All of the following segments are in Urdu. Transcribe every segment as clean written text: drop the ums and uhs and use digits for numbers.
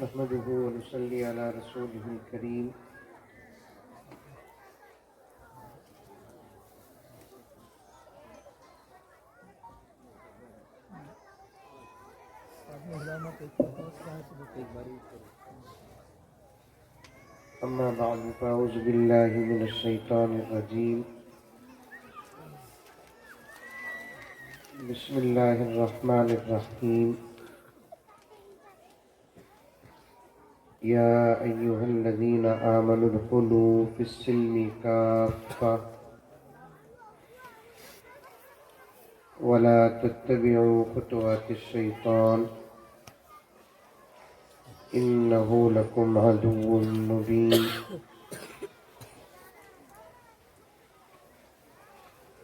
نحمده ونصلي على رسوله الكريم أما بعد فأعوذ بالله من الشيطان الرجيم بسم الله الرحمن الرحيم يا أيها الذين آمنوا ادخلوا في السلم كافة ولا تتبعوا خطوات الشيطان إنه لكم عدو مبين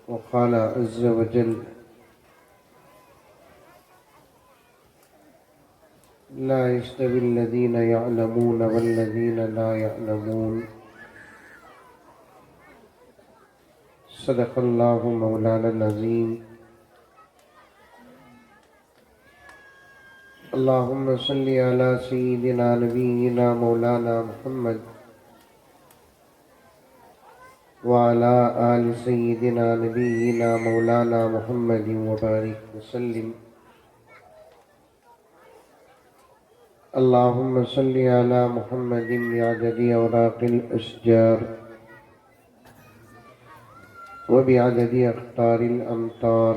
وقال عز وجل لا يستوي الذين يعلمون والذين لا يعلمون صدق الله مولانا العظيم اللهم صل على سيدنا نبينا مولانا محمد وعلى آل سيدنا نبينا مولانا محمد وبارك وسلم اللهم صل على محمد بعدد أوراق الأشجار وبعدد أقطار الأمطار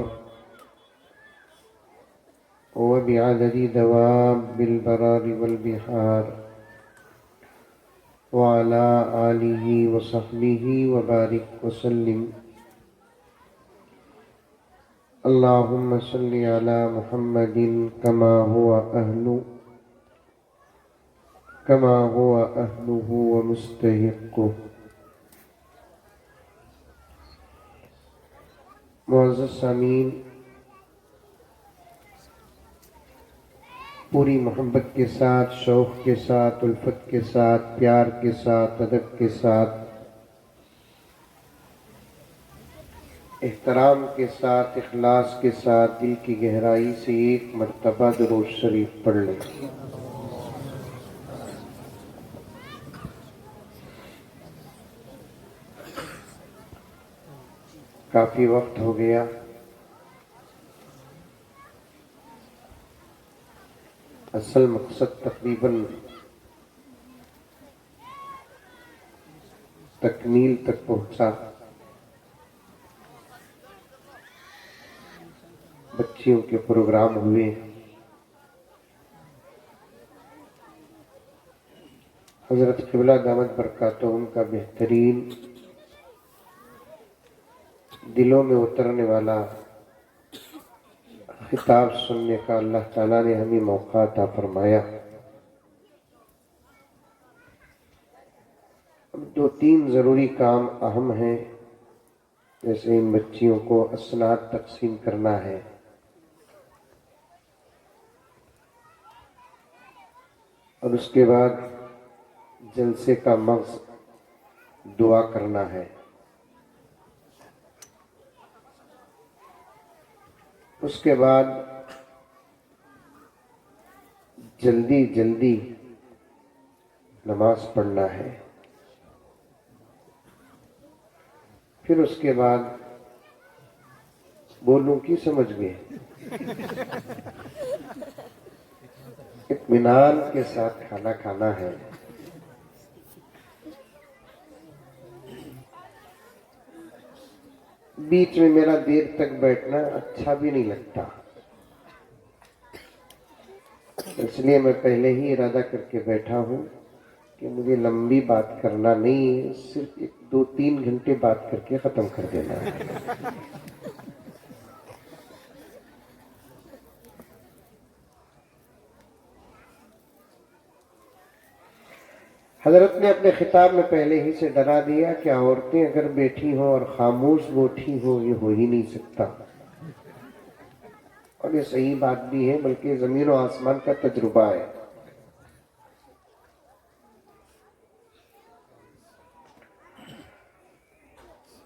وبعدد دواب البرار والبحار وعلى آله وصحبه وبارك وسلم اللهم صل على محمد كما هو أهله ومستحقه. معزز سامعین، پوری محبت کے ساتھ، شوق کے ساتھ، الفت کے ساتھ، پیار کے ساتھ، ادب کے ساتھ، احترام کے ساتھ، اخلاص کے ساتھ دل کی گہرائی سے ایک مرتبہ درود شریف پڑھ لیں۔ کافی وقت ہو گیا، اصل مقصد تقریباً تکمیل تک پہنچا۔ بچیوں کے پروگرام ہوئے، حضرت قبلہ دامت برکاتہم کا بہترین دلوں میں اترنے والا خطاب سننے کا اللہ تعالیٰ نے ہمیں موقع عطا فرمایا۔ اب 2-3 ضروری کام اہم ہیں، جیسے ان بچیوں کو اسناد تقسیم کرنا ہے، اور اس کے بعد جلسے کا مغز دعا کرنا ہے۔ اس کے بعد جلدی نماز پڑھنا ہے۔ پھر اس کے بعد بولوں کی سمجھ گئے، اطمینان کے ساتھ کھانا کھانا ہے۔ بیچ میں میرا دیر تک بیٹھنا اچھا بھی نہیں لگتا، اس لیے میں پہلے ہی ارادہ کر کے بیٹھا ہوں کہ مجھے لمبی بات کرنا نہیں ہے، صرف 2-3 گھنٹے بات کر کے ختم کر دینا ہے۔ حضرت نے اپنے خطاب میں پہلے ہی سے ڈرا دیا کہ عورتیں اگر بیٹھی ہوں اور خاموش بیٹھی ہوں یہ ہو ہی نہیں سکتا، اور یہ صحیح بات بھی ہے، بلکہ زمین و آسمان کا تجربہ ہے۔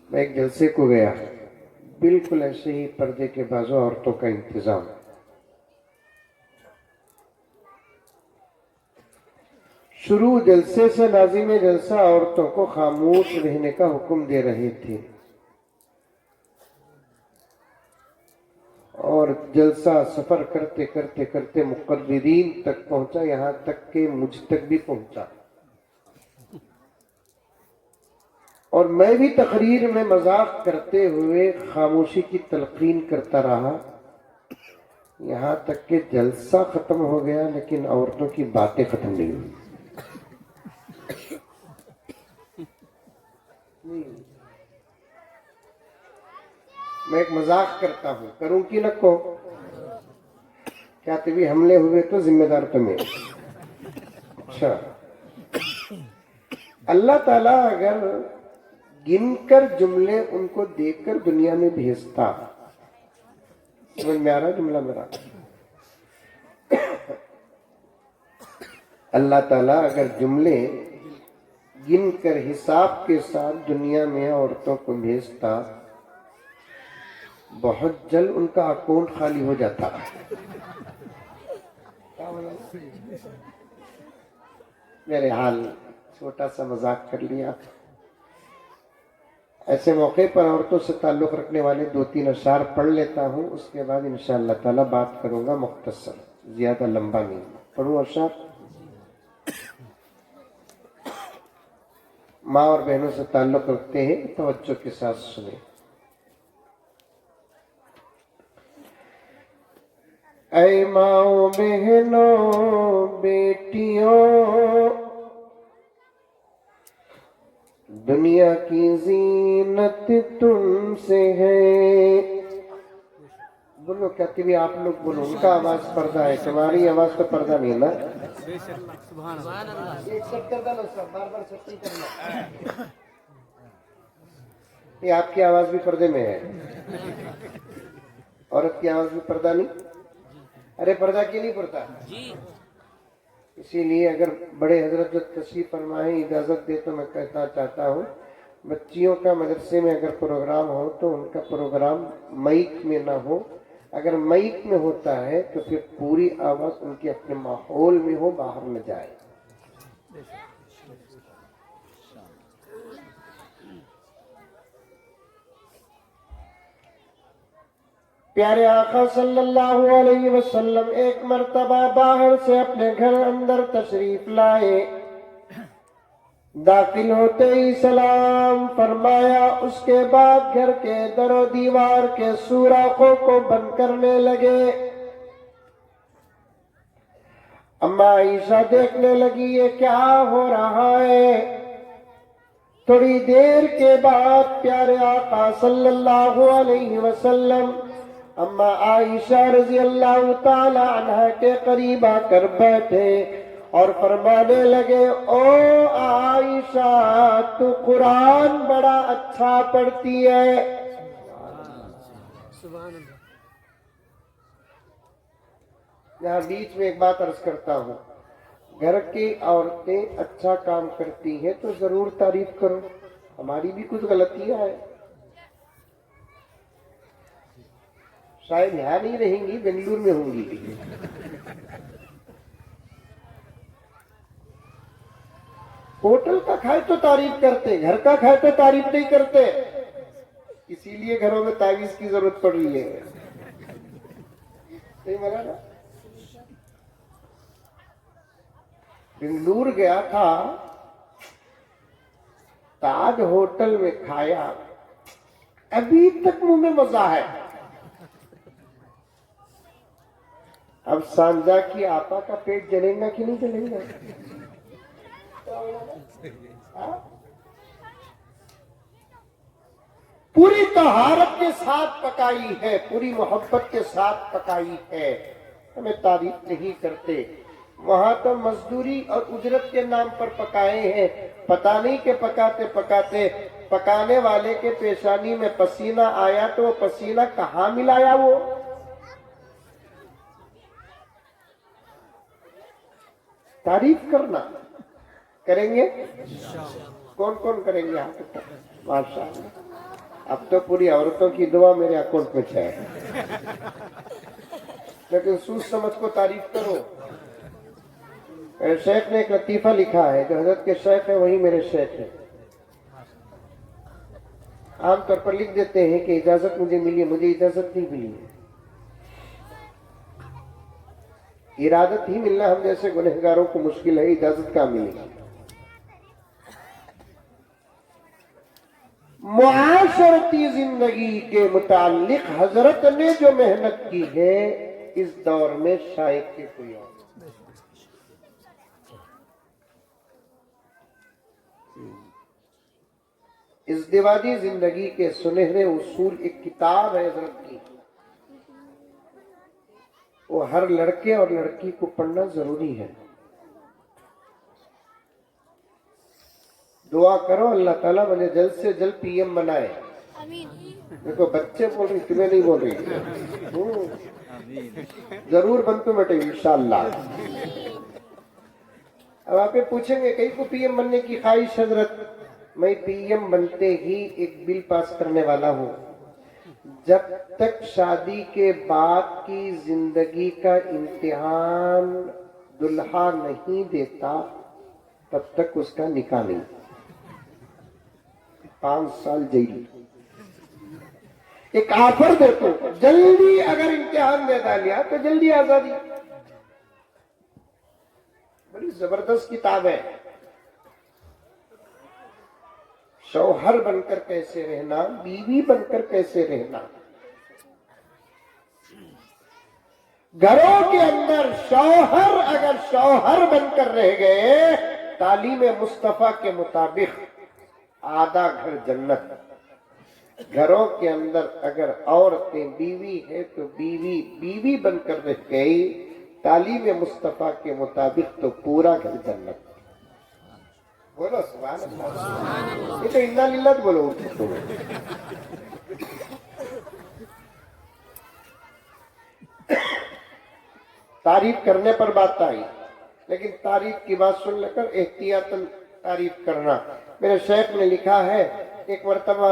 میں ایک جلسے کو گیا، بالکل ایسے ہی پردے کے بازو عورتوں کا انتظام، شروع جلسے سے ناظم جلسہ عورتوں کو خاموش رہنے کا حکم دے رہے تھے، اور جلسہ سفر کرتے کرتے کرتے مقررین تک پہنچا، یہاں تک کہ مجھ تک بھی پہنچا، اور میں بھی تقریر میں مذاق کرتے ہوئے خاموشی کی تلقین کرتا رہا، یہاں تک کہ جلسہ ختم ہو گیا لیکن عورتوں کی باتیں ختم نہیں ہوئی۔ میں ایک مذاق کرتا ہوں، کروں کی نہ کو، کیا طبی حملے ہوئے تو ذمہ دار تمہیں؟ اچھا، اللہ تعالیٰ اگر گن کر جملے ان کو دیکھ کر دنیا میں بھیجتا، سمجھ میں آ رہا جملہ میرا؟ اللہ تعالیٰ اگر جملے گن کر حساب کے ساتھ دنیا میں عورتوں کو بھیجتا، بہت جلد ان کا اکاؤنٹ خالی ہو جاتا۔ میرے حال چھوٹا سا مذاق کر لیا۔ ایسے موقع پر عورتوں سے تعلق رکھنے والے 2-3 اشعار پڑھ لیتا ہوں، اس کے بعد انشاءاللہ تعالی بات کروں گا مختصر، زیادہ لمبا نہیں۔ پڑھوں اشعار؟ ماں اور بہنوں سے تعلق رکھتے ہیں، توجہ کے ساتھ سنیں۔ اے ماؤں بہنوں بیٹیوں، دنیا کی زینت تم سے ہے۔ بولو، کہتے بھی آپ لوگ بولو، ان کا آواز پردہ ہے، تمہاری آواز تو پردہ نہیں ہے نا؟ ایک سیٹ کر دینا سب، بار بار سیٹ نہیں کرنا۔ یہ آپ کی آواز بھی پردے میں ہے، عورت کی آواز بھی پردہ نہیں؟ ارے پردہ کیوں نہیں پڑتا؟ اسی لیے اگر بڑے حضرت جو تشریف فرمائیں اجازت دے تو میں کہنا چاہتا ہوں، بچیوں کا مدرسے میں اگر پروگرام ہو تو ان کا پروگرام مائک میں نہ ہو، اگر مائک میں ہوتا ہے تو پھر پوری آواز ان کے اپنے ماحول میں ہو، باہر نہ جائے۔ پیارے آقا صلی اللہ علیہ وسلم ایک مرتبہ باہر سے اپنے گھر اندر تشریف لائے، داخل ہوتے ہی سلام فرمایا، اس کے بعد گھر کے در و دیوار کے سوراخوں کو بند کرنے لگے۔ اما عائشہ دیکھنے لگی یہ کیا ہو رہا ہے۔ تھوڑی دیر کے بعد پیارے آقا صلی اللہ علیہ وسلم اما عائشہ رضی اللہ تعالی عنہ کے قریب آ کر بیٹھے اور فرمانے لگے، او عائشہ تو قرآن بڑا اچھا پڑھتی ہے۔ یہاں بیچ میں ایک بات عرض کرتا ہوں، گھر کی عورتیں اچھا کام کرتی ہیں تو ضرور تعریف کرو، ہماری بھی کچھ غلطیاں ہیں، شاید یہاں نہیں رہیں گی، بنگلور میں ہوں گی۔ ہوٹل کا کھائے تو تعریف کرتے، گھر کا کھائے تو تعریف نہیں کرتے، اسی لیے گھروں میں تعویذ کی ضرورت پڑ رہی ہے۔ صحیح بولا نا؟ بنگلور گیا تھا، تاج ہوٹل میں کھایا، ابھی تک منہ میں مزہ ہے۔ اب سانجا کی آپا کا پیٹ جلے گا کہ نہیں جلے گا؟ پوری طہارت کے ساتھ پکائی ہے، پوری محبت کے ساتھ پکائی ہے، ہمیں تعریف نہیں کرتے۔ وہاں تو مزدوری اور اجرت کے نام پر پکائے ہیں، پتہ نہیں کہ پکاتے پکاتے پکانے والے کے پیشانی میں پسینہ آیا تو وہ پسینہ کہاں ملایا؟ وہ تعریف کرنا کریں گے، کون کون کریں گے؟ ماشاءاللہ، اب تو پوری عورتوں کی دعا میرے اکاؤنٹ میں ہے، لیکن سوچ سمجھ کو تعریف کرو۔ میرے شیخ نے ایک لطیفہ لکھا ہے، جو حضرت کے شیخ ہے وہی میرے شیخ ہے۔ عام طور پر لکھ دیتے ہیں کہ اجازت مجھے ملی ہے، مجھے اجازت نہیں ملی ہے۔ ارادت ہی ملنا ہم جیسے گنہگاروں کو مشکل ہے، اجازت کہاں ملے گی؟ معاشرتی زندگی کے متعلق حضرت نے جو محنت کی ہے اس دور میں شاید کہ کوئی اور۔ ازدواجی زندگی کے سنہرے اصول ایک کتاب ہے حضرت کی، وہ ہر لڑکے اور لڑکی کو پڑھنا ضروری ہے۔ دعا کرو اللہ تعالیٰ مجھے جلد سے جلد پی ایم بنائے۔ دیکھو بچے بول رہی، تمہیں نہیں بول رہی، ضرور بنتو بیٹے انشاءاللہ۔ اب آپ پوچھیں گے کئی کو پی ایم بننے کی خواہش حضرت؟ میں پی ایم بنتے ہی ایک بل پاس کرنے والا ہوں، جب تک شادی کے بعد کی زندگی کا امتحان دلہا نہیں دیتا تب تک اس کا نکاح نہیں۔ 5 سال جیل۔ ایک آفر دیتا ہوں، جلدی اگر امتحان دے ڈالیا تو جلدی آزادی۔ بڑی زبردست کتاب ہے۔ شوہر بن کر کیسے رہنا، بیوی بن کر کیسے رہنا۔ گھروں کے اندر شوہر اگر شوہر بن کر رہ گئے، تعلیم مصطفیٰ کے مطابق آدھا گھر جنت۔ گھروں کے اندر اگر عورتیں بیوی ہے تو بیوی بیوی بن کر رہ گئی، تعلیم مصطفیٰ کے مطابق تو پورا گھر جنت۔ بولو سبحان اللہ۔ یہ تو انا للہ بولو۔ تعریف کرنے پر بات آئی، لیکن تعریف کی بات سن لے کر احتیاطاً تعریف کرنا۔ میرے شیخ نے لکھا ہے، ایک مرتبہ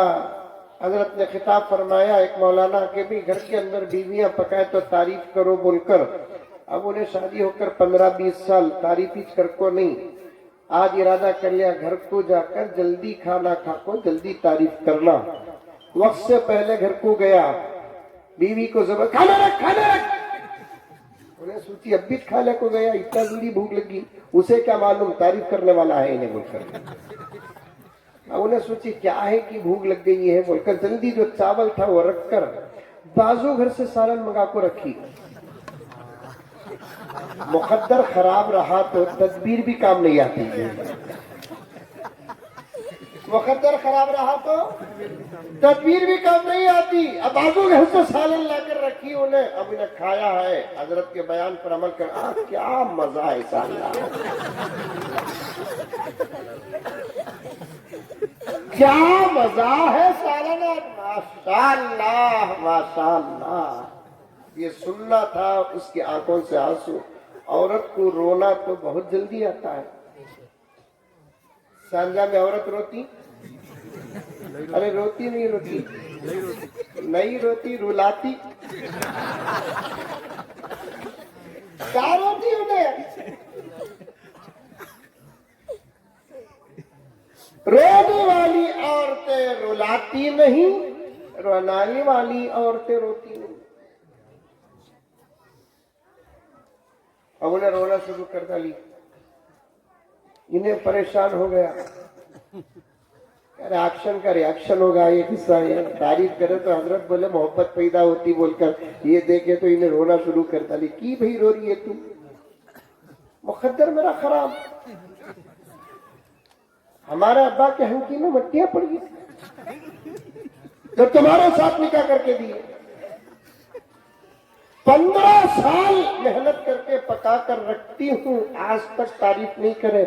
حضرت نے خطاب فرمایا ایک مولانا کے بھی گھر کے اندر بیویاں پکائے تو تعریف کرو بول کر۔ اب انہیں شادی ہو کر 15-20 سال، تعریف ہی کر کو نہیں۔ آج ارادہ کر لیا گھر کو جا کر جلدی کھانا کھا کو جلدی تعریف کرنا۔ وقت سے پہلے گھر کو گیا، بیوی کو زبر کھانا رکھ کھانا رکھ۔ انہیں سوچی اب بھی کھانے کو گیا، اتنا جلدی بھوک لگی، اسے کیا معلوم تعریف کرنے والا ہے انہیں بول کر۔ اب انہیں سوچی کیا ہے کہ بھوک لگ گئی ہے بول کر جلدی جو چاول تھا وہ رکھ کر بازو گھر سے سالن منگا کو رکھی۔ مقدر خراب رہا تو تدبیر بھی کام نہیں آتی ہے۔ مقدر خراب رہا تو تدبیر بھی کام نہیں آتی۔ اب بازو گھر سے سالن لا کر رکھی انہیں، اب انہیں کھایا ہے۔ حضرت کے بیان پر عمل کر کیا مزہ ہے سالن، کیا مزہ ہے سالن، ماشاءاللہ ماشاءاللہ۔ یہ سننا تھا اس کی آنکھوں سے آنسو۔ عورت کو رونا تو بہت جلدی آتا ہے۔ سانجا میں عورت روتی، ارے روتی نہیں روتی، نہیں روتی رلاتی، کیا روتی انہیں؟ رونے والی عورتیں رلاتی نہیں، رونانے والی عورتیں روتی نہیں۔ اب انہیں رونا شروع کر ڈالی، انہیں پریشان ہو گیا، ریاکشن کا ریاکشن ہوگا، یہ قصہ ہے۔ تعریف کرے تو حضرت بولے محبت پیدا ہوتی بول کر، یہ دیکھے تو انہیں رونا شروع کر ڈالی۔ کی بھئی رو رہی ہے تم؟ مقدر میرا خراب، ہمارے ابا کے ہنکی میں مٹیاں پڑ گئی جب تمہارے ساتھ نکاح کر کے دیے۔ 15 سال محنت کر کے پکا کر رکھتی ہوں، آج تک تعریف نہیں کرے۔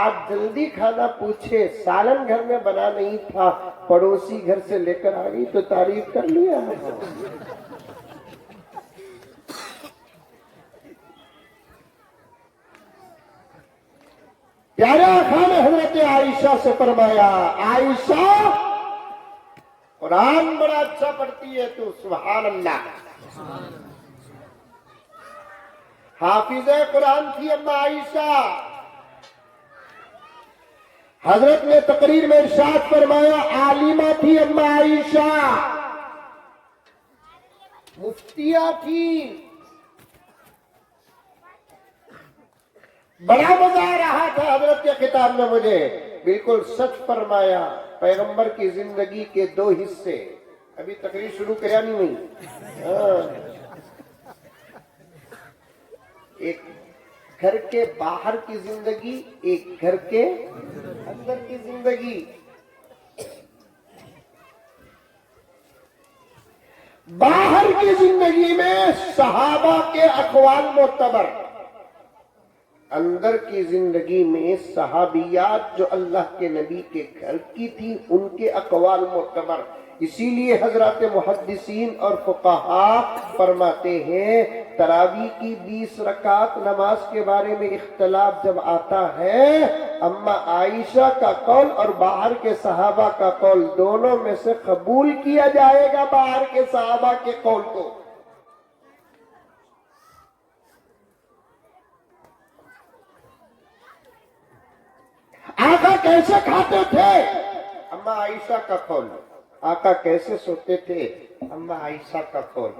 آج جلدی کھانا پوچھے، سالن گھر میں بنا نہیں تھا، پڑوسی گھر سے لے کر آ گئی تو تعریف کر لیا۔ پیارے آقا نے حضرت عائشہ سے فرمایا، عائشہ قرآن بڑا اچھا پڑھتی ہے تو، سبحان اللہ۔ حافظ قرآن تھی اما عائشہ. حضرت نے تقریر میں ارشاد فرمایا عالمہ تھی اما عائشہ، مفتیہ تھی. بڑا مزہ آ رہا تھا حضرت کے خطاب میں مجھے. بالکل سچ فرمایا. پیغمبر کی زندگی کے دو حصے. ابھی تقریر شروع کریا نہیں ہوئی. ایک گھر کے باہر کی زندگی، ایک گھر کے اندر کی زندگی. باہر کی زندگی میں صحابہ کے اقوال معتبر، اندر کی زندگی میں صحابیات جو اللہ کے نبی کے گھر کی تھی ان کے اقوال معتبر. اسی لیے حضرات محدثین اور فقہاء فرماتے ہیں تراویح کی 20 رکعت نماز کے بارے میں اختلاف جب آتا ہے، اما عائشہ کا قول اور باہر کے صحابہ کا قول دونوں میں سے قبول کیا جائے گا باہر کے صحابہ کے قول کو. آقا کیسے کھاتے تھے؟ اما عائشہ کا قول. آقا کیسے سوتے تھے؟ اما عائشہ کا قول.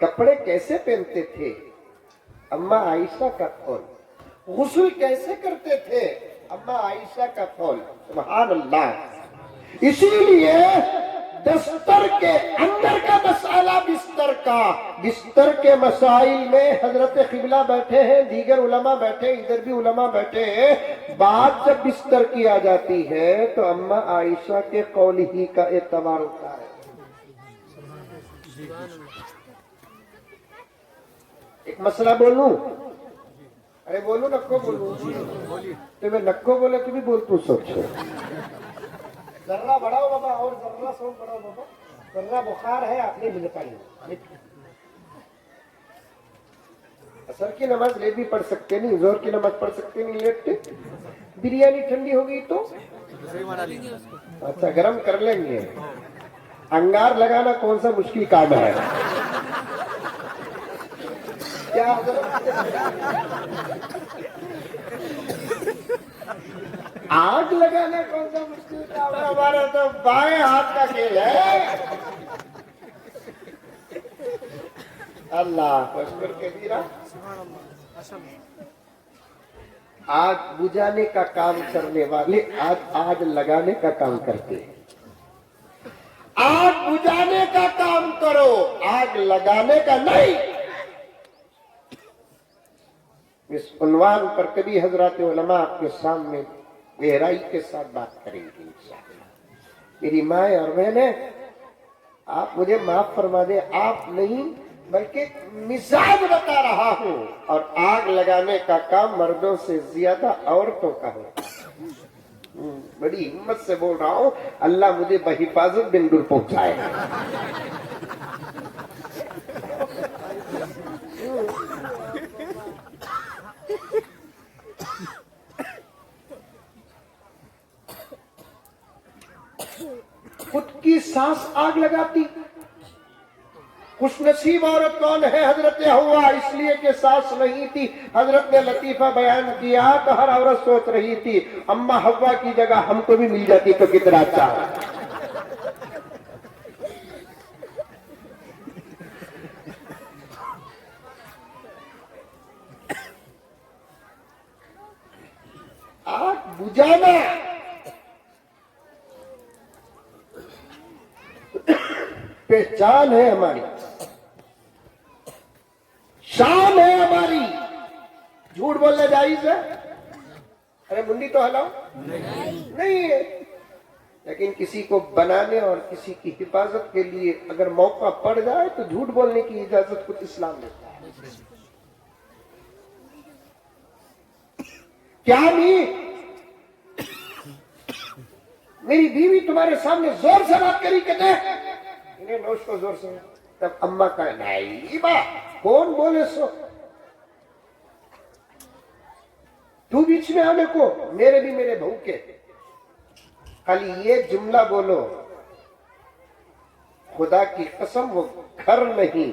کپڑے کیسے پہنتے تھے؟ اما عائشہ کا قول. غسل کیسے کرتے تھے؟ اما عائشہ کا قول. سبحان اللہ. اسی لیے دستر کے اندر کا مسئلہ بستر کے مسائل میں حضرت قبلہ بیٹھے ہیں، دیگر علماء بیٹھے، ادھر بھی علماء بیٹھے ہیں. بات جب بستر کی آ جاتی ہے تو اما عائشہ کے قول ہی کا اعتبار ہوتا ہے. ایک مسئلہ بولوں؟ ارے بولو نکو بولو. تو میں نکو بولے تو بھی بولتوں سوچو. ذرہ بڑھاؤ بابا اور ذرہ سو بڑھاؤ بابا. ذرہ بخار ہے آپ نے مجھے پائی. اثر کی نماز لیٹ بھی پڑھ سکتے نہیں، زور کی نماز پڑھ سکتے نہیں لیٹتے. بریانی ٹھنڈی ہو گئی تو اچھا گرم کر لیں گے. انگار لگانا کون سا مشکل کام ہے؟ کیا آگ لگانا کون سا مشکل کام ہے؟ ہمارا تو بائیں ہاتھ کا کھیل ہے. اللہ اکبر کبیرہ. آگ بجھانے کا کام کرنے والے آگ لگانے کا کام کرتے ہیں. آگ بجھانے کا کام کرو، آگ لگانے کا نہیں. اس عنوان پر کبھی حضرات علماء آپ کے سامنے گہرائی کے ساتھ بات کریں گے انشاءاللہ. میری مائیں اور بہنیں، آپ مجھے معاف فرما دیں، آپ نہیں بلکہ مزاج بتا رہا ہوں. اور آگ لگانے کا کام مردوں سے زیادہ عورتوں کا ہوتا ہے. بڑی ہمت سے بول رہا ہوں، اللہ مجھے بحفاظت بن دور پہنچائے. خود کی سانس آگ لگاتی. خوش نصیب عورت کون ہے؟ حضرت حوا. اس لیے کہ سانس نہیں تھی. حضرت نے لطیفہ بیان کیا تو ہر عورت سوچ رہی تھی اما حوا کی جگہ ہم کو بھی مل جاتی تو کتنا اچھا. آگ بجھانا پہچان ہے ہماری، شان ہے ہماری. جھوٹ بولنا جائز ہے؟ ارے منڈی تو ہلاؤ نہیں ہے. لیکن کسی کو بنانے اور کسی کی حفاظت کے لیے اگر موقع پڑ جائے تو جھوٹ بولنے کی اجازت خود اسلام دیتا ہے. کیا نہیں؟ میری بیوی تمہارے سامنے زور سے بات کری کہ انہیں نوش کو زور سے. تب اماں کا نہیں با کون بولے سو تو بیچ میں آنے کو. میرے بھی میرے بہو کے خالی یہ جملہ بولو، خدا کی قسم وہ گھر نہیں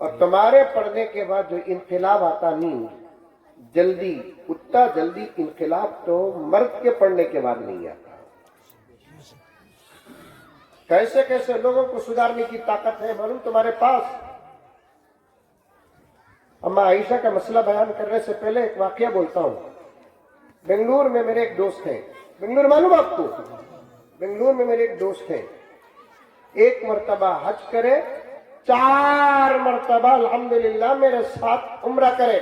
اور تمہارے پڑھنے کے بعد جو انقلاب آتا نہیں جلدی، اتنا جلدی انقلاب تو مرد کے پڑھنے کے بعد نہیں آتا. کیسے کیسے لوگوں کو سدھارنے کی طاقت ہے معلوم تمہارے پاس. اما عائشہ کا مسئلہ بیان کرنے سے پہلے ایک واقعہ بولتا ہوں. بنگلور میں میرے ایک دوست ہیں. بنگلور معلوم آپ کو؟ بنگلور میں میرے ایک دوست ہیں. ایک مرتبہ حج کرے، 4 مرتبہ الحمدللہ میرے ساتھ عمرہ کرے.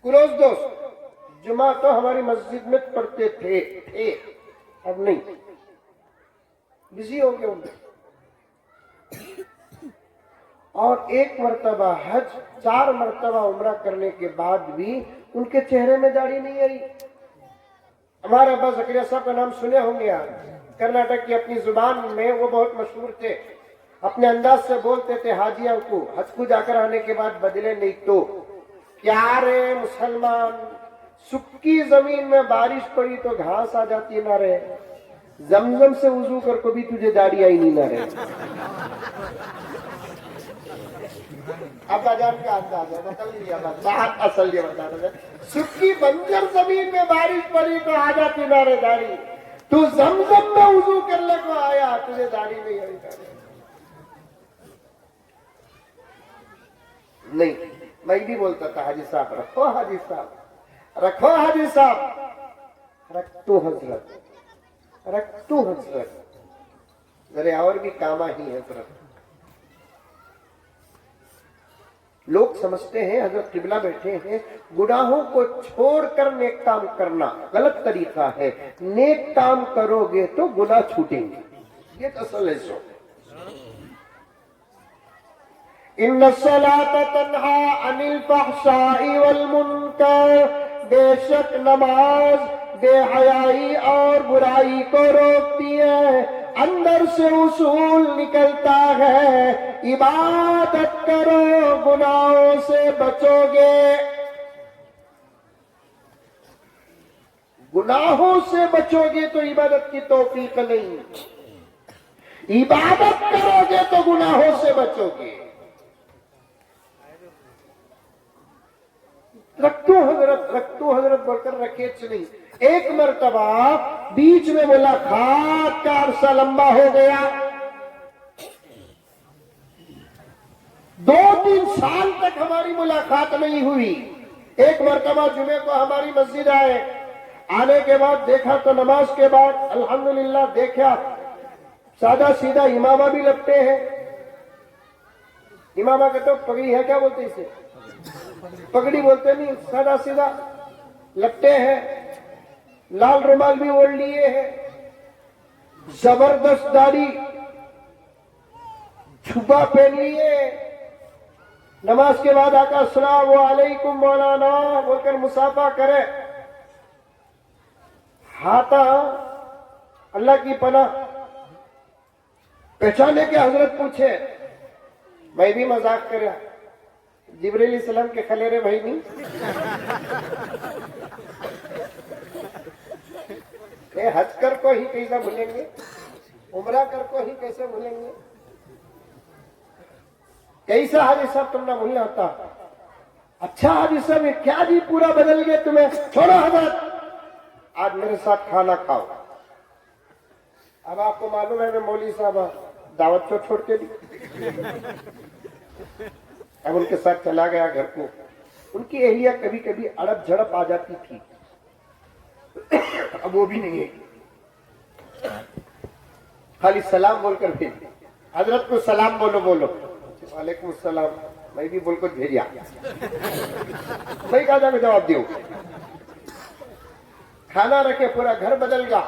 کلوز دوست. جمعہ تو ہماری مسجد میں پڑھتے تھے، اب نہیں، بزی ہو گئے عمرے. اور ایک مرتبہ حج، 4 مرتبہ عمرہ کرنے کے بعد بھی ان کے چہرے میں داڑھی نہیں آئی. ہمارے ابا زکریا صاحب کا نام سنے ہوں گے آپ. کرناٹک کی اپنی زبان میں وہ بہت مشہور تھے. اپنے انداز سے بولتے تھے حاجیوں کو حج کو جا کر آنے کے بعد بدلے نہیں تو کیا رے مسلمان، سکی زمین میں بارش پڑی تو گھاس آ جاتی نہ رہے، زمزم سے وضو کر کو بھی تجھے داڑھی آئی نہیں نہ رہے. ابا جان کا انداز ہے، بدل لیا بات اصل یہ بتا رہے ہیں. سکی بنجر زمین میں بارش پڑی تو آ جاتی نہ رہے داڑھی، تو زمزم میں وضو کرنے کو آیا تجھے داڑھی نہیں آئی. نہیں، میں بھی بولتا تھا حاجی صاحب رکھو، حاجی صاحب رکھو، حاجی صاحب رکھ تو حضرت، رکھ تو حضرت، ذرا اور بھی کاما ہی حضرت. لوگ سمجھتے ہیں حضرت قبلہ بیٹھے ہیں، گناہوں کو چھوڑ کر نیک کام کرنا غلط طریقہ ہے. نیک کام کرو گے تو گناہ چھوٹیں گے، یہ اصل ہے. سو ان الصلاۃ تنہی عن الفحشاء والمنکر، بے شک نماز بے حیائی اور برائی کو روکتی ہے. اندر سے اصول نکلتا ہے عبادت کرو گناہوں سے بچو گے. گناہوں سے بچو گے تو عبادت کی توفیق نہیں، عبادت کرو گے تو گناہوں سے بچو گے. رکھتو حضرت، رکھتو حضرت بول کر رکھے نہیں. ایک مرتبہ بیچ میں ملاقات کا عرصہ لمبا ہو گیا، 2-3 سال تک ہماری ملاقات نہیں ہوئی. ایک مرتبہ جمعے کو ہماری مسجد آئے. آنے کے بعد دیکھا تو نماز کے بعد الحمدللہ دیکھا سادہ سیدھا امامہ بھی لگتے ہیں. امامہ کا تو پگڑی ہے، کیا بولتے اسے؟ پگڑی بولتے نہیں، سادہ سیدھا لگتے ہیں. لال رومال بھی اوڑھ لیے ہیں، زبردست داڑھی چھپا پہن لیے. نماز کے بعد آقا السلام علیکم مولانا بول کر مصافحہ کرے. ہاتھا اللہ کی پناہ پہچانے کے حضرت پوچھے. میں بھی مذاق کرا، جبریل علیہ السلام کے خلیرے بھائی نہیں، حج کر کو ہی کیسا بھولیں گے، عمرہ کر کو ہی کیسے بھولیں گے. کیسا حاجی صاحب تم نہ بھولنا ہوتا. اچھا حاجی صاحب یہ کیا جی پورا بدل گئے تمہیں. چھوڑو حضرت، آج میرے ساتھ کھانا کھاؤ. اب آپ کو معلوم ہے میں مولوی صاحب دعوت کو چھوڑ کے دی. اب ان کے ساتھ چلا گیا گھر کو. ان کی اہلیہ کبھی کبھی اڑپ جھڑپ آ جاتی تھی، اب وہ بھی نہیں ہے، خالی سلام بول کر بھیج. حضرت کو سلام بولو. وعلیکم السلام. میں بھی بول کر بھیجا. میں کہا جا کے جواب دیو. کھانا رکھے پورا گھر بدل گیا.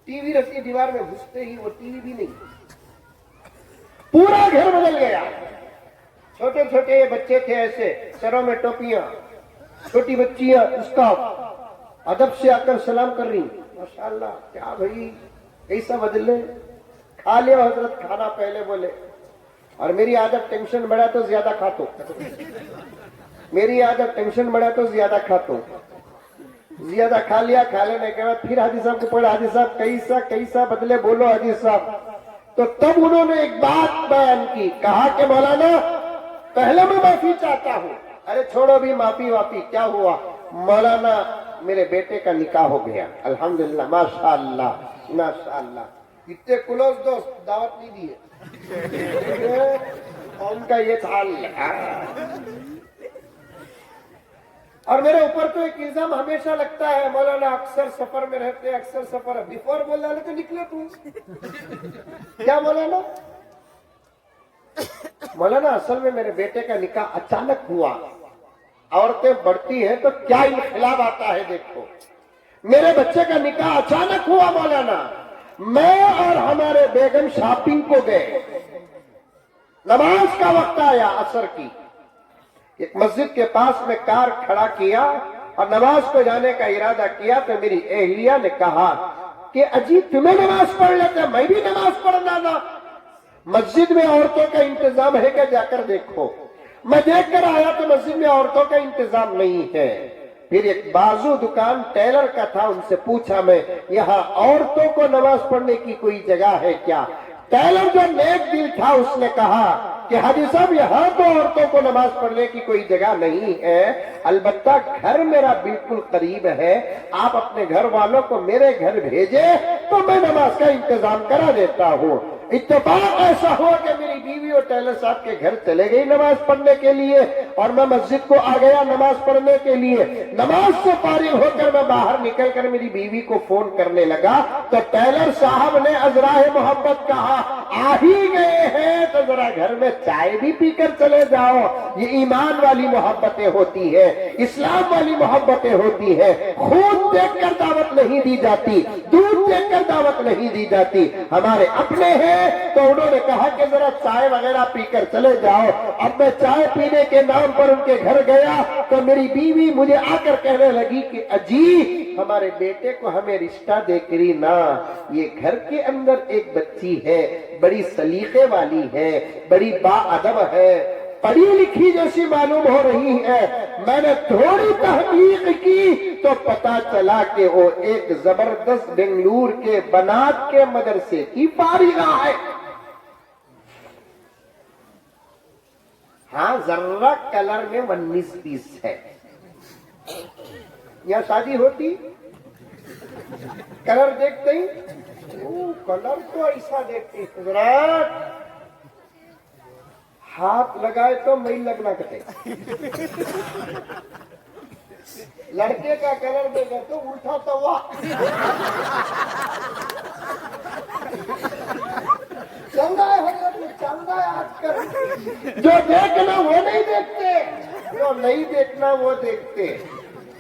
ٹی وی رکھی دیوار میں گھستے ہی وہ ٹی وی بھی نہیں، پورا گھر بدل گیا. چھوٹے چھوٹے بچے تھے ایسے، سروں میں ٹوپیاں، چھوٹی بچیاں اسکارف، ادب سے آ کر سلام کر رہی. ماشاءاللہ کیا بھائی کیسا بدلے. کھا لیا حضرت کھانا پہلے بولے. اور میری عادت ٹینشن بڑھا تو زیادہ کھاتا ہوں، میری عادت ٹینشن بڑھا تو زیادہ کھاتا ہوں. زیادہ کھا لیا، کھا لینے کے بعد پھر حاجی صاحب کو پڑھا. حاجی صاحب کیسا بدلے بولو. حاجی صاحب تو تب انہوں نے ایک بات بیان کی, کہا کہ مولانا پہلے میں معافی چاہتا ہوں. ارے چھوڑو بھی معافی وافی, کیا ہوا؟ مولانا میرے بیٹے کا نکاح ہو گیا, الحمدللہ, ماشاء اللہ ماشاء اللہ. اتنے کلوز دوست دعوت نہیں دیے, ان کا یہ حال ہے. اور میرے اوپر تو ایک الزام ہمیشہ لگتا ہے, مولانا اکثر سفر میں رہتے, اکثر سفر, بیفور بول رہا تو نکلے تو کیا مولانا؟ مولانا اصل میں میرے بیٹے کا نکاح اچانک ہوا. عورتیں بڑھتی ہیں تو کیا انقلاب آتا ہے دیکھو. میرے بچے کا نکاح اچانک ہوا مولانا. میں اور ہمارے بیگم شاپنگ کو گئے, نماز کا وقت آیا عصر کی. ایک مسجد کے پاس میں کار کھڑا کیا اور نماز کو جانے کا ارادہ کیا تو میری اہلیہ نے کہا کہ اجی تمہیں نماز پڑھ لیتے, میں بھی نماز پڑھنا نا. مسجد میں عورتوں کا انتظام ہے کہ جا کر دیکھو. میں دیکھ کر آیا تو مسجد میں عورتوں کا انتظام نہیں ہے. پھر ایک بازو دکان ٹیلر کا تھا, ان سے پوچھا میں, یہاں عورتوں کو نماز پڑھنے کی کوئی جگہ ہے کیا؟ ٹیلر جو نیک دل تھا اس نے کہا کہ حاجی صاحب یہاں تو عورتوں کو نماز پڑھنے کی کوئی جگہ نہیں ہے, البتہ گھر میرا بالکل قریب ہے, آپ اپنے گھر والوں کو میرے گھر بھیجے تو میں نماز کا انتظام کرا دیتا ہوں. اتفاق ایسا ہوا کہ میری بیوی اور ٹیلر صاحب کے گھر چلے گئی نماز پڑھنے کے لیے اور میں مسجد کو آ گیا نماز پڑھنے کے لیے. نماز سے فارغ ہو کر میں باہر نکل کر میری بیوی کو فون کرنے لگا تو ٹیلر صاحب نے ازراہ محبت کہا, آ ہی گئے ہیں تو ذرا گھر میں چائے بھی پی کر چلے جاؤ. یہ ایمان والی محبتیں ہوتی ہے, اسلام والی محبتیں ہوتی ہے. خون دیکھ کر دعوت نہیں دی جاتی, دودھ دیکھ کر دعوت نہیں دی جاتی. ہمارے اپنے ہیں تو انہوں نے کہا کہ ذرا چائے وغیرہ پی کر چلے جاؤ. اب میں چائے پینے کے نام پر ان کے گھر گیا تو میری بیوی مجھے آ کر کہنے لگی کہ اجی ہمارے بیٹے کو ہمیں رشتہ دیکھ رہی نا, یہ گھر کے اندر ایک بچی ہے, بڑی سلیقے والی ہے, بڑی با ادب ہے, پڑھی لکھی جیسی معلوم ہو رہی ہے. میں نے تھوڑی تحقیق کی تو پتا چلا کہ وہ ایک زبردست بنگلور کے بنات کے مدرسے کی فارغہ ہے. ہاں ذرہ کلر میں 19-20 ہے. یہاں شادی ہوتی کلر دیکھتے ہی, کلر تو ایسا دیکھتے حضرات, ہاتھ لگائے تو میل لگنا کتے. لڑکے کا کلر دے گا تو الٹا تو ہوا. چل رہا ہے حضرت, چل رہا ہے آج کل. جو دیکھنا وہ نہیں دیکھتے, جو نہیں دیکھنا وہ دیکھتے.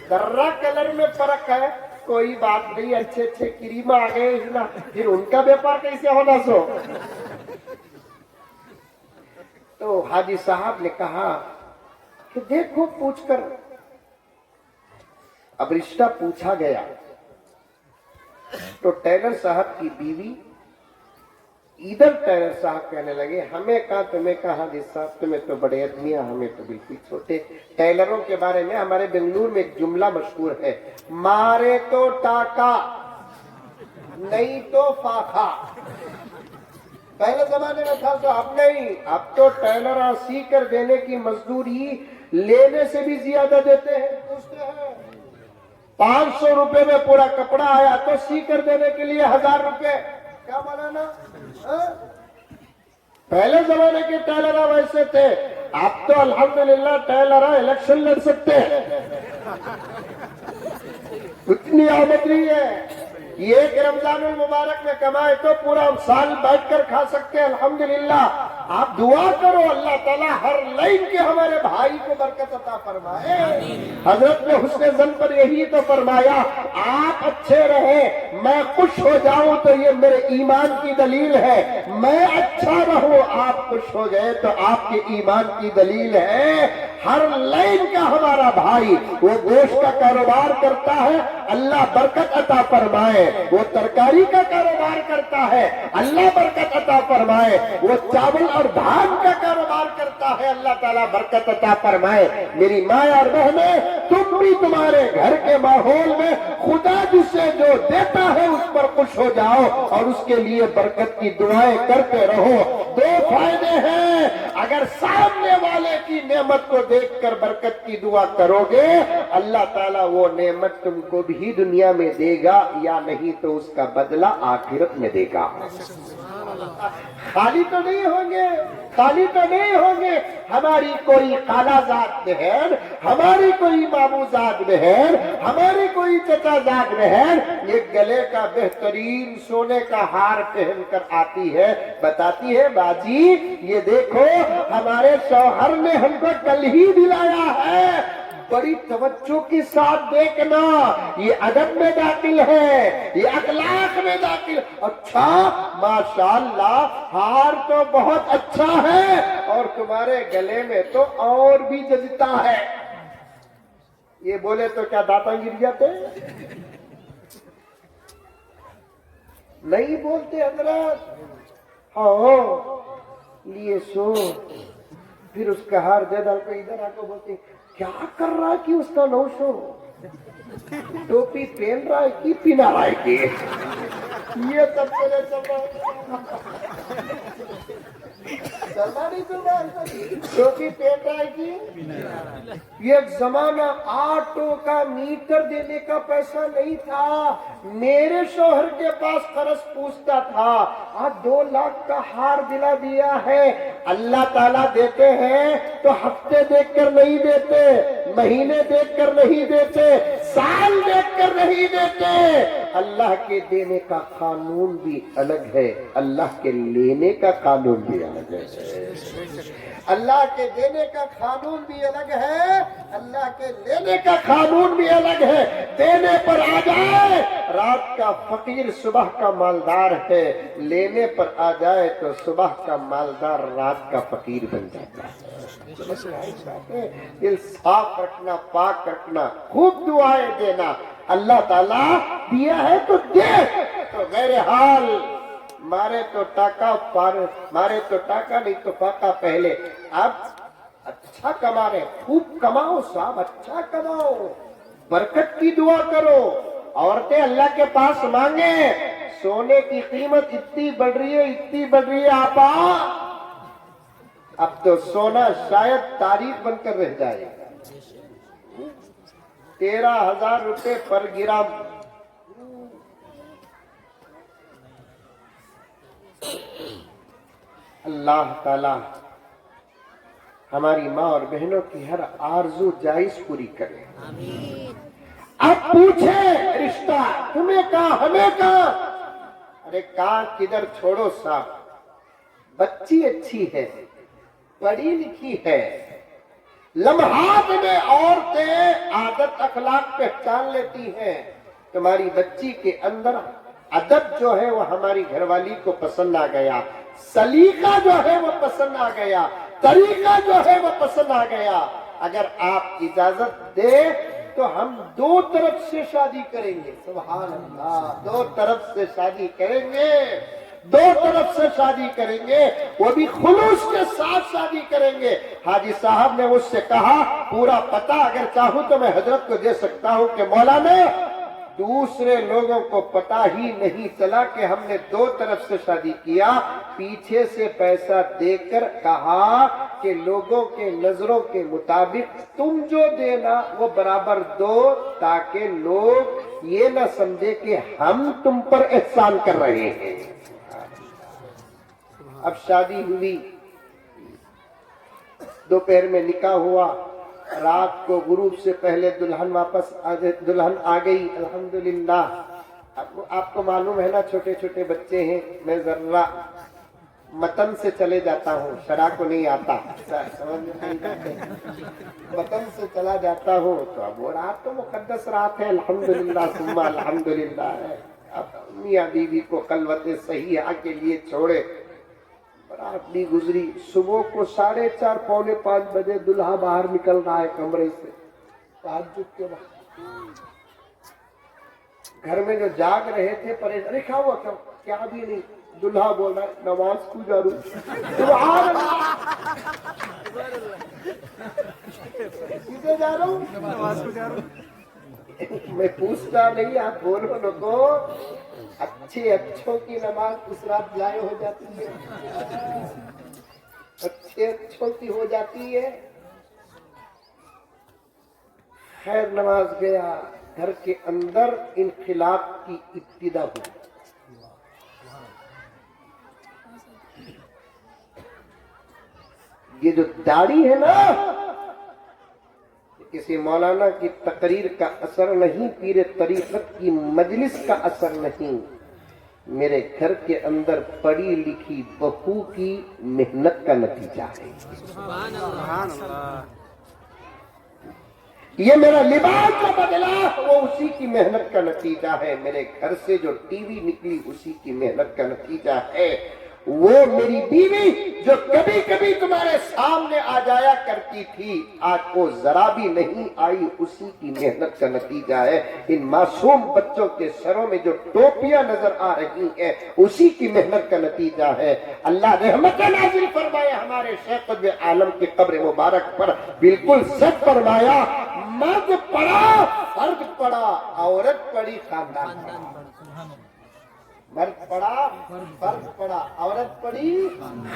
ذرہ کلر میں فرق ہے, کوئی بات نہیں, اچھے اچھے کریم آ گئے نا, پھر ان کا بیپار کیسے ہونا سو. تو حاجی صاحب نے کہا کہ دیکھو پوچھ کر. اب رشتہ پوچھا گیا تو ٹیلر صاحب کی بیوی, ادھر ٹیلر صاحب کہنے لگے ہمیں کہا تمہیں کہا حاجی صاحب تمہیں تو بڑے آدمی, ہمیں تو بالکل چھوٹے. ٹیلروں کے بارے میں ہمارے بنگلور میں ایک جملہ مشہور ہے, مارے تو ٹاکا نہیں تو فاقا. پہلے زمانے میں تھا تو اب نہیں, اب تو ٹیلر سی کر دینے کی مزدوری لینے سے بھی زیادہ دیتے ہیں. 500 روپے میں پورا کپڑا آیا تو سی کر دینے کے لیے 1000 روپے. کیا مولانا؟ پہلے زمانے کے ٹیلر ویسے تھے, اب تو الحمدللہ ٹیلر الیکشن لڑ سکتے ہیں, اتنی آمد نہیں ہے. یہ ایک رمضان المبارک میں کمائے تو پورا سال بیٹھ کر کھا سکتے ہیں الحمدللہ. آپ دعا کرو اللہ تعالیٰ ہر لائن کے ہمارے بھائی کو برکت عطا فرمائے. حضرت نے حسن ظن پر یہی تو فرمایا, آپ اچھے رہے میں خوش ہو جاؤں تو یہ میرے ایمان کی دلیل ہے, میں اچھا رہوں آپ خوش ہو گئے تو آپ کے ایمان کی دلیل ہے. ہر لائن کا ہمارا بھائی, وہ گوشت کا کاروبار کرتا ہے اللہ برکت عطا فرمائے, وہ ترکاری کا کاروبار کرتا ہے اللہ برکت عطا فرمائے, وہ چاول اور دھان کا کاروبار کرتا ہے اللہ تعالیٰ برکت عطا فرمائے. میری ماں اور بہنیں, تم بھی تمہارے گھر کے ماحول میں خدا جسے جو دیتا ہے اس پر خوش ہو جاؤ اور اس کے لیے برکت کی دعائیں کرتے رہو. دو فائدے ہیں. اگر سامنے والے کی نعمت کو دیکھ کر برکت کی دعا کرو گے اللہ تعالیٰ وہ نعمت تم کو بھی دنیا میں دے گا یا نہیں تو اس کا بدلہ آخرت میں دے گا. خالی تو نہیں ہوں گے, خالی تو نہیں ہوں گے. ہماری کوئی خالہ زاد بہن, ہماری کوئی ماموں زاد بہن, ہماری کوئی چچا زاد بہن یہ گلے کا بہترین سونے کا ہار پہن کر آتی ہے, بتاتی ہے باجی یہ دیکھو ہمارے شوہر نے ہم کو کل ہی دلایا ہے, بڑی توجہ کے ساتھ دیکھنا, یہ ادب میں داخل ہے, یہ اخلاق میں داخل. اچھا ماشاءاللہ ہار تو بہت اچھا ہے اور تمہارے گلے میں تو اور بھی ججتا ہے. یہ بولے تو کیا داتا گر جاتے ہیں؟ نہیں بولتے حضرات. ہاں لیے سو پھر اس کا ہار دے ڈال کو ادھر آ کو بولتے کیا کر رہا ہے کہ اس کا نوشو ٹوپی پہن رہا ہے کہ پہنا رہا ہے کہ یہ سب چلے چلنا نہیں چلنا ٹوپی پہن رہا ہے کہ یہ ایک زمانہ آٹو کا میٹر دینے کا پیسہ نہیں تھا. میرے شوہر کے پاس قرض پوچھتا تھا, آج 2 لاکھ کا ہار دلا دیا ہے. اللہ تعالیٰ دیتے ہیں تو ہفتے دیکھ کر نہیں دیتے, مہینے دیکھ کر نہیں دیتے, سال دیکھ کر نہیں دیتے. اللہ کے دینے کا قانون بھی الگ ہے, اللہ کے لینے کا قانون بھی الگ ہے. اللہ کے دینے کا قانون بھی الگ ہے, اللہ کے لینے کا قانون بھی الگ ہے. دینے پر آ جائے رات کا فقیر صبح کا مالدار ہے, لینے پر آ جائے تو صبح کا مالدار رات کا فقیر بن جاتا ہے. دل صاف رکھنا, پاک رکھنا, خوب دعائیں دینا. اللہ تعالیٰ دیا ہے تو دے, تو غیر حال مارے تو ٹاکا مارے تو ٹاکا نہیں تو فاقا پہلے. اب اچھا کما رہے, خوب کماؤ صاحب, اچھا کماؤ, برکت کی دعا کرو. عورتیں اللہ کے پاس مانگے سونے کی قیمت اتنی بڑھ رہی ہے, اتنی بڑھ رہی ہے آپا, اب تو سونا شاید تاریخ بن کر رہ جائے. 13,000 روپے پر گرام. اللہ تعالی ہماری ماں اور بہنوں کی ہر آرزو جائز پوری کرے. اب پوچھے رشتہ تمہیں کہاں ہمیں کہاں, ارے کہاں کدھر چھوڑو صاحب, بچی اچھی ہے, پڑھی لکھی ہے, لمحات میں عورتیں عادت اخلاق پہچان لیتی ہیں. تمہاری بچی کے اندر ادب جو ہے وہ ہماری گھر والی کو پسند آ گیا, سلیقہ جو ہے وہ پسند آ گیا, طریقہ جو ہے وہ پسند آ گیا. اگر آپ اجازت دے تو ہم 2 طرف سے شادی کریں گے. سبحان اللہ, 2 طرف سے شادی کریں گے, 2 طرف سے شادی کریں گے, وہ بھی خلوص کے ساتھ شادی کریں گے. حاجی صاحب نے مجھ سے کہا پورا پتہ اگر چاہوں تو میں حضرت کو دے سکتا ہوں کہ مولانا دوسرے لوگوں کو پتہ ہی نہیں چلا کہ ہم نے 2 طرف سے شادی کیا. پیچھے سے پیسہ دے کر کہا کہ لوگوں کے نظروں کے مطابق تم جو دینا وہ برابر دو, تاکہ لوگ یہ نہ سمجھے کہ ہم تم پر احسان کر رہے ہیں. اب شادی ہوئی, دوپہر میں نکاح ہوا, رات کو غروب سے پہلے دلہن آ گئی. الحمدللہ. آپ کو معلوم ہے نا چھوٹے چھوٹے بچے ہیں, میں ذرا متن سے چلے جاتا ہوں, شرع کو نہیں آتا, متن سے چلا جاتا ہوں. تو اب وہ رات تو مقدس رات ہے, الحمدللہ ثم الحمدللہ ہے. اب میاں بیوی کو خلوت صحیحہ کے لیے چھوڑے, رات بھی گزری. صبح کو 4:30 پونے 5 بجے دلہا باہر نکل رہا ہے کمرے سے تہجد کے وقت. گھر میں جو جاگ رہے تھے پریشان, ارے کیا ہوا, کیا بھی نہیں. دلہا بول رہا ہے نماز کو جا رہا ہوں. سبحان اللہ, کدھر جا رہا ہوں, نماز کو جا رہا ہوں. میں پوچھتا نہیں، آپ بولو نہ کو، اچھے اچھوں کی نماز اس رات ضائع ہو جاتی ہے، اچھے اچھوں کی ہو جاتی ہے۔ خیر نماز گیا، گھر کے اندر انخلاق کی ابتدا ہوئی۔ یہ جو داڑھی ہے نا، کسی مولانا کی تقریر کا اثر نہیں، پیر طریقت کی مجلس کا اثر نہیں، میرے گھر کے اندر پڑھی لکھی بہو کی محنت کا نتیجہ ہے۔ سبحان اللہ۔ یہ میرا لباس جو بدلا وہ اسی کی محنت کا نتیجہ ہے، میرے گھر سے جو ٹی وی نکلی اسی کی محنت کا نتیجہ ہے، وہ میری بیوی جو کبھی کبھی تمہارے سامنے آ جایا کرتی تھی آج وہ ذرا بھی نہیں آئی، اسی کی محنت کا نتیجہ ہے۔ ان معصوم بچوں کے سروں میں جو ٹوپیاں نظر آ رہی ہیں اسی کی محنت کا نتیجہ ہے۔ اللہ رحمت نازل فرمائے ہمارے شیخ قطب عالم کی قبر مبارک پر، بالکل سچ فرمایا، مرد پڑا فرد پڑا، عورت پڑی خاندان پڑا۔ مرد پڑا فرد پڑا، عورت پڑی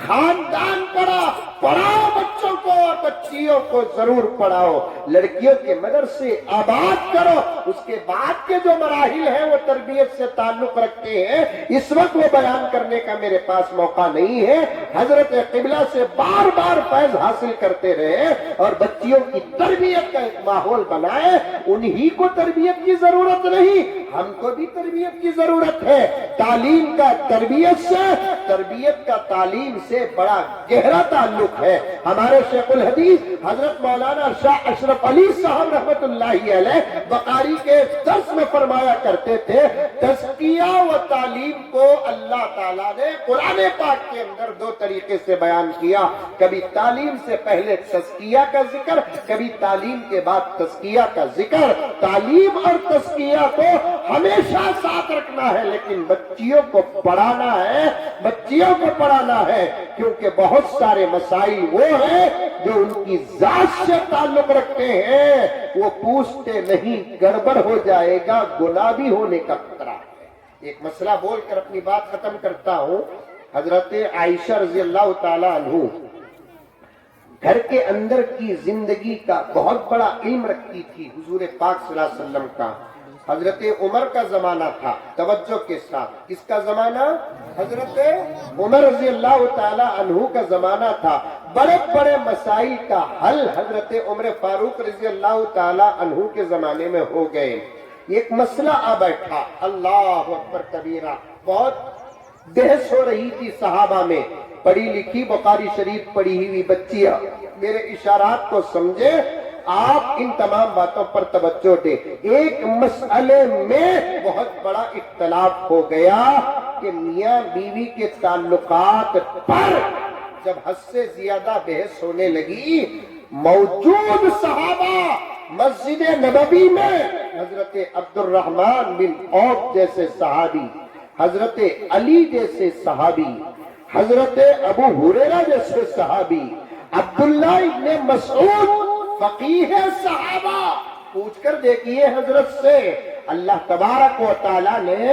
خاندان پڑا۔ پڑھاؤ بچوں کو اور بچیوں کو ضرور پڑھاؤ، لڑکیوں کے مدرسے آباد کرو، اس کے بعد کے جو مراحل ہیں وہ تربیت سے تعلق رکھتے ہیں، اس وقت وہ بیان کرنے کا میرے پاس موقع نہیں ہے۔ حضرت قبلہ سے بار بار فیض حاصل کرتے رہے اور بچیوں کی تربیت کا ایک ماحول بنائے۔ انہی کو تربیت کی ضرورت نہیں، ہم کو بھی تربیت کی ضرورت ہے۔ تعلیم کا تربیت کا تعلیم سے بڑا گہرا تعلق ہے۔ ہمارے شیخ الحدیث حضرت مولانا شاہ اشرف علی صاحب رحمت اللہ علیہ بخاری کے درس میں فرمایا کرتے تھے، تزکیہ و تعلیم کو اللہ تعالیٰ نے قرآن پاک کے اندر دو طریقے سے بیان کیا، کبھی تعلیم سے پہلے تزکیہ کا ذکر، کبھی تعلیم کے بعد تزکیہ کا ذکر۔ تعلیم اور تزکیہ کو ہمیشہ ساتھ رکھنا ہے، لیکن بچیوں کو پڑھانا ہے، بچیوں کو پڑھانا ہے، کیونکہ بہت سارے مسائل وہ ہیں جو ان کی ذات سے تعلق رکھتے ہیں، وہ پوچھتے نہیں، گڑبڑ ہو جائے گا، گناہ بھی ہونے کا خطرہ ہے۔ ایک مسئلہ بول کر اپنی بات ختم کرتا ہوں۔ حضرت عائشہ رضی اللہ تعالی عنہ گھر کے اندر کی زندگی کا بہت بڑا علم رکھتی تھی، حضور پاک صلی اللہ علیہ وسلم کا۔ حضرت عمر کا زمانہ تھا، توجہ کے ساتھ، کس کا زمانہ؟ حضرت عمر رضی اللہ تعالی عنہ کا زمانہ تھا۔ بڑے بڑے مسائل کا حل حضرت عمر فاروق رضی اللہ تعالی عنہ کے زمانے میں ہو گئے۔ ایک مسئلہ آ بیٹھا، اللہ اکبر کبیرہ، بہت بحث ہو رہی تھی صحابہ میں، پڑھی لکھی بخاری شریف پڑھی ہوئی بچیاں، میرے اشارات کو سمجھے، آپ ان تمام باتوں پر توجہ دیں۔ ایک مسئلے میں بہت بڑا اختلاف ہو گیا کہ میاں بیوی کے تعلقات پر جب حد سے زیادہ بحث ہونے لگی، موجود صحابہ مسجد نبوی میں حضرت عبد الرحمن بن عوف جیسے صحابی، حضرت علی جیسے صحابی، حضرت ابو ہریرہ جیسے صحابی، عبداللہ ابن مسعود فقیہ صحابہ، پوچھ کر دیکھیے حضرت سے، اللہ تبارک و تعالیٰ نے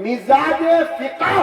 مزاج فقہ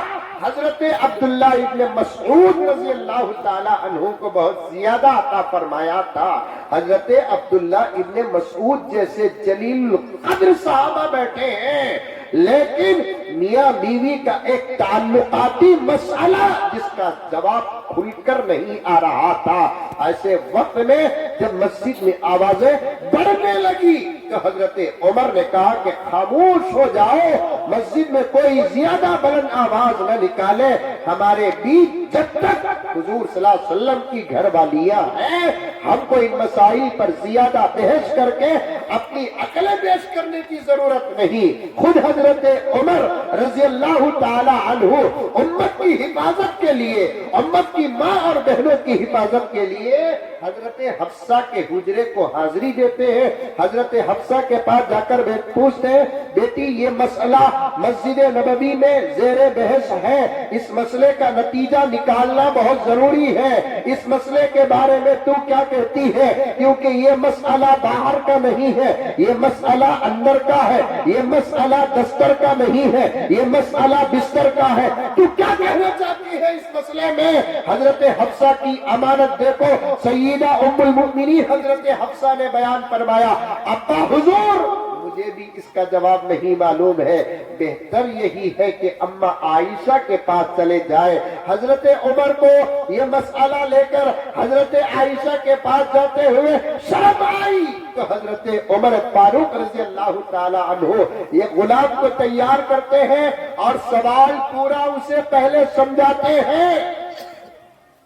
حضرت عبداللہ ابن مسعود رضی اللہ تعالیٰ عنہ کو بہت زیادہ عطا فرمایا تھا۔ حضرت عبداللہ ابن مسعود جیسے جلیل القدر صحابہ بیٹھے ہیں، لیکن میاں بیوی کا ایک تعلقاتی مسئلہ جس کا جواب کھل کر نہیں آ رہا تھا، ایسے وقت میں جب مسجد میں آوازیں بڑھنے لگی تو حضرت عمر نے کہا کہ خاموش ہو جاؤ، مسجد میں کوئی زیادہ بلند آواز نہ نکالے، ہمارے بیچ جب تک حضور صلی اللہ علیہ وسلم کی گھر والیاں ہیں، ہم کو ان مسائل پر زیادہ بحث کر کے اپنی عقلیں پیش کرنے کی ضرورت نہیں۔ خود حضرت عمر رضی اللہ تعالی عنہ امت کی حفاظت کے لیے، امت کی ماں اور بہنوں کی حفاظت کے لیے حضرت حفصہ کے حجرے کو حاضری دیتے ہیں، حضرت حفصہ کے پاس جا کر پوچھتے ہیں، بیٹی یہ مسئلہ مسجد نبوی میں زیر بحث ہے، اس مسئلے کا نتیجہ نکالنا بہت ضروری ہے، اس مسئلے کے بارے میں تو کیا کہتی ہے، کیونکہ یہ مسئلہ باہر کا نہیں نہیں ہے، یہ مسئلہ اندر کا ہے، یہ مسئلہ دستر کا نہیں ہے، یہ مسئلہ بستر کا ہے. تو کیا کہنا چاہتی ہے اس مسئلے میں؟ حضرت حفصہ کی امانت دیکھو. سیدہ ام المؤمنین حضرت حفصہ نے بیان فرمایا، ابا حضور مجھے بھی اس کا جواب نہیں معلوم ہے، بہتر یہی ہے کہ اماں عائشہ کے پاس چلے جائے. حضرت عمر کو یہ مسئلہ لے کر حضرت عائشہ کے پاس جاتے ہوئے شرم آئی تو حضرت عمر فاروق رضی اللہ تعالی عنہ یہ غلام کو تیار کرتے ہیں اور سوال پورا اسے پہلے سمجھاتے ہیں.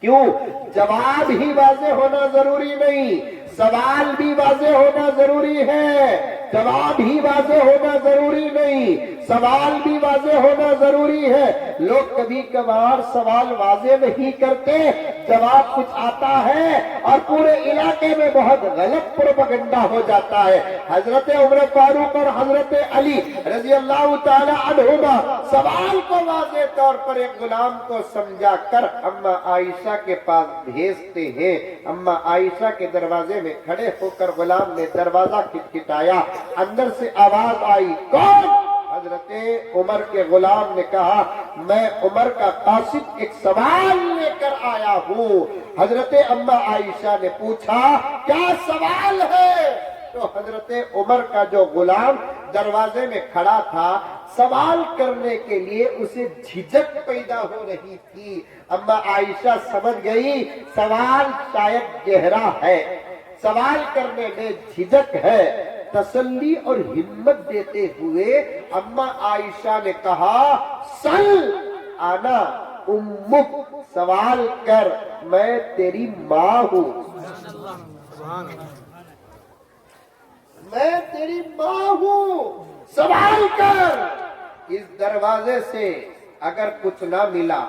کیوں؟ جواب ہی واضح ہونا ضروری نہیں، سوال بھی واضح ہونا ضروری ہے. جواب ہی واضح ہونا ضروری نہیں، سوال بھی واضح ہونا ضروری ہے. لوگ کبھی کبھار سوال واضح نہیں کرتے، جواب کچھ آتا ہے اور پورے علاقے میں بہت غلط پروپیگنڈا ہو جاتا ہے. حضرت عمر فاروق اور حضرت علی رضی اللہ تعالی عنہما سوال کو واضح طور پر ایک غلام کو سمجھا کر اماں عائشہ کے پاس بھیجتے ہیں. اماں عائشہ کے دروازے میں کھڑے ہو کر غلام نے دروازہ کھٹکھٹایا. اندر سے آواز آئی، کون؟ حضرت عمر کے غلام نے کہا، میں عمر کا قاصد ایک سوال لے کر آیا ہوں. حضرت اماں عائشہ نے پوچھا، کیا سوال ہے؟ تو حضرت عمر کا جو غلام دروازے میں کھڑا تھا سوال کرنے کے لیے اسے جھجک پیدا ہو رہی تھی. اماں عائشہ سمجھ گئی سوال شاید گہرا ہے، سوال کرنے میں جھجک ہے. تسلی اور ہمت دیتے ہوئے اماں عائشہ نے کہا، سل انا امک، سوال کر، میں تیری ماں ہوں، میں تیری ماں ہوں، سوال کر. اس دروازے سے اگر کچھ نہ ملا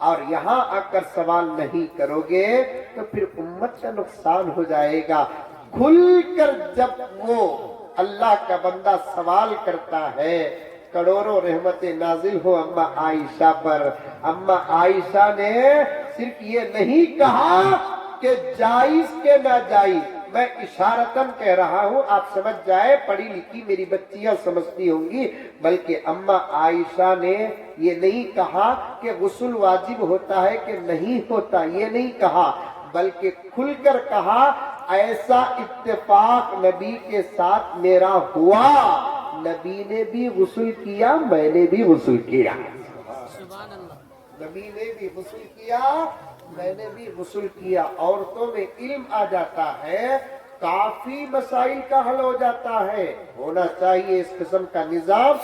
اور یہاں آ کر سوال نہیں کرو گے تو پھر امت کا نقصان ہو جائے گا. کھل کر جب وہ اللہ کا بندہ سوال کرتا ہے کروڑوں رحمتیں نازل ہو اماں عائشہ پر. اماں عائشہ نے صرف یہ نہیں کہا کہ جائز کے ناجائز، میں اشارتاً کہہ رہا ہوں آپ سمجھ جائے، پڑھی لکھی میری بچیاں سمجھتی ہوں گی، بلکہ اماں عائشہ نے یہ نہیں کہا کہ غسل واجب ہوتا ہے کہ نہیں ہوتا، یہ نہیں کہا، بلکہ کھل کر کہا ایسا اتفاق نبی کے ساتھ میرا ہوا، نبی نے بھی غسل کیا، میں نے بھی غسل کیا، نبی نے بھی غسل کیا، میں نے بھی غسل کیا. عورتوں میں علم آ جاتا ہے، کافی مسائل کا حل ہو جاتا ہے. ہونا چاہیے اس قسم کا نظام.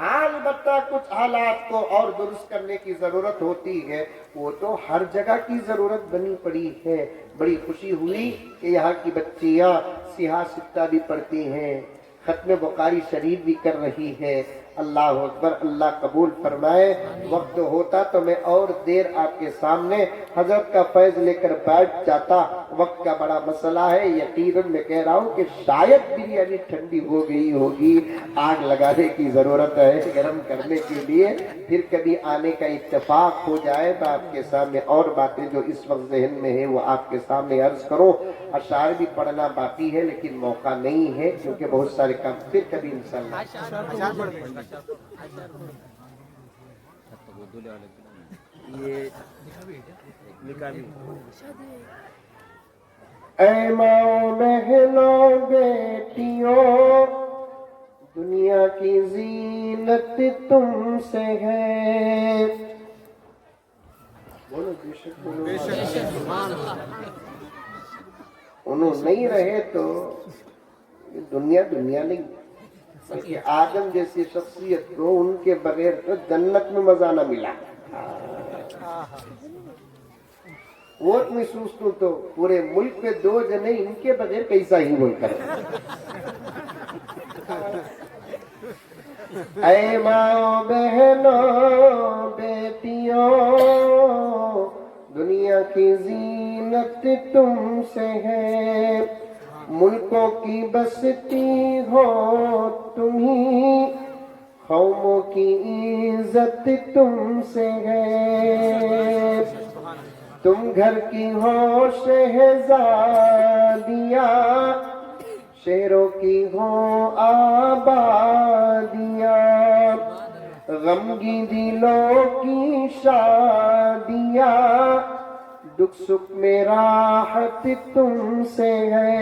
البتہ کچھ حالات کو اور درست کرنے کی ضرورت ہوتی ہے، وہ تو ہر جگہ کی ضرورت بنی پڑی ہے. بڑی خوشی ہوئی کہ یہاں کی بچیاں سیاہ ستہ بھی پڑھتی ہیں، ختم بخاری شریف بھی کر رہی ہے. اللہ اکبر، اللہ قبول فرمائے. وقت ہوتا تو میں اور دیر آپ کے سامنے حضرت کا فیض لے کر بیٹھ جاتا، وقت کا بڑا مسئلہ ہے. یقیناً میں کہہ رہا ہوں کہ شاید بریانی ٹھنڈی ہو گئی ہوگی، آگ لگانے کی ضرورت ہے گرم کرنے کے لیے. پھر کبھی آنے کا اتفاق ہو جائے تو آپ کے سامنے اور باتیں جو اس وقت ذہن میں ہیں وہ آپ کے سامنے عرض کرو. اشعار بھی پڑھنا باقی ہے لیکن موقع نہیں ہے کیونکہ بہت سارے کام. پھر کبھی انشاءاللہ اے ماں بہنوں بیٹیوں، دنیا کی زینت تم سے ہے. بولو بے شک، بولو انہوں نہیں رہے تو دنیا دنیا نہیں. بلکہ آدم جیسی شخصیت کو ان کے بغیر تو جنت میں مزہ نہ ملا. ووٹ محسوس تو پورے ملک میں 2 جنے ان کے بغیر کیسا ہی ملک ہے. اے ماں بہنوں بیٹیوں، دنیا کی زینت تم سے ہے، ملکوں کی بستی ہو تمہیں، قوموں کی عزت تم سے ہے. تم گھر کی ہو شہزادیاں، شہروں کی ہوں آبادیاں، غمگین دلوں کی شادیاں، دکھ سکھ میں راحت تم سے ہے۔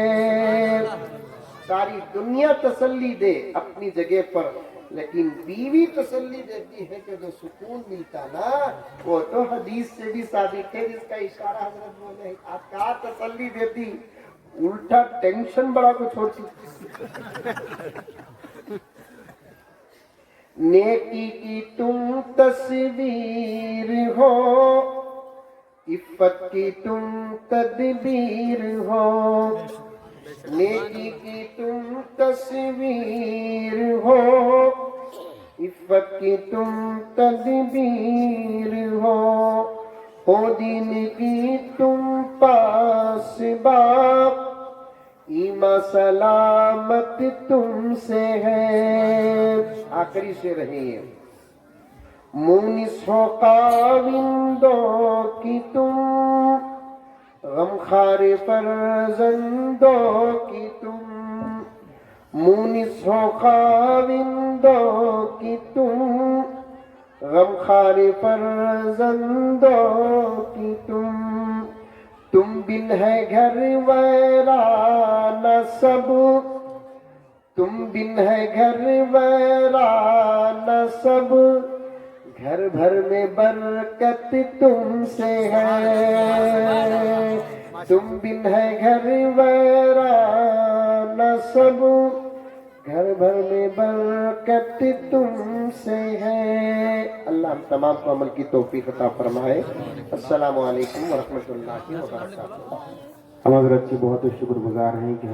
ساری دنیا تسلی دے اپنی جگہ پر، لیکن بیوی تسلی دیتی ہے کہ جو سکون ملتا نا وہ تو حدیث سے بھی ثابت ہے، جس کا اشارہ حضرت بولے آپ کا تسلی دیتی، الٹا ٹینشن بڑا کچھ ہوتی۔ نیکی کی تم تصویر ہو، عفت کی تم تدبیر ہو، نیکی کی تم تصویر ہو، عفت کی تم تدبیر ہو دین کی تم پاسباب، ایمان سلامت تم سے ہے۔ آخری سے رہے مونس ہو خاوندوں کی تم، غمخوار فرزندوں کی تم، مونس ہو خاوندوں کی تم، غمخوار فرزندوں کی تم بن ہے گھر ویران سب، تم بن ہے گھر ویران سب، گھر بھر میں برکت تم سے ہے۔ تم بن ہے گھر ویران سب، گھر بھر میں برکت تم سے ہے۔ اللہ ہم تمام کو عمل کی توفیق عطا فرمائے۔ السلام علیکم ورحمۃ اللہ وبرکاتہ۔ ہم حضرت کی بہت شکر گزار ہیں کہ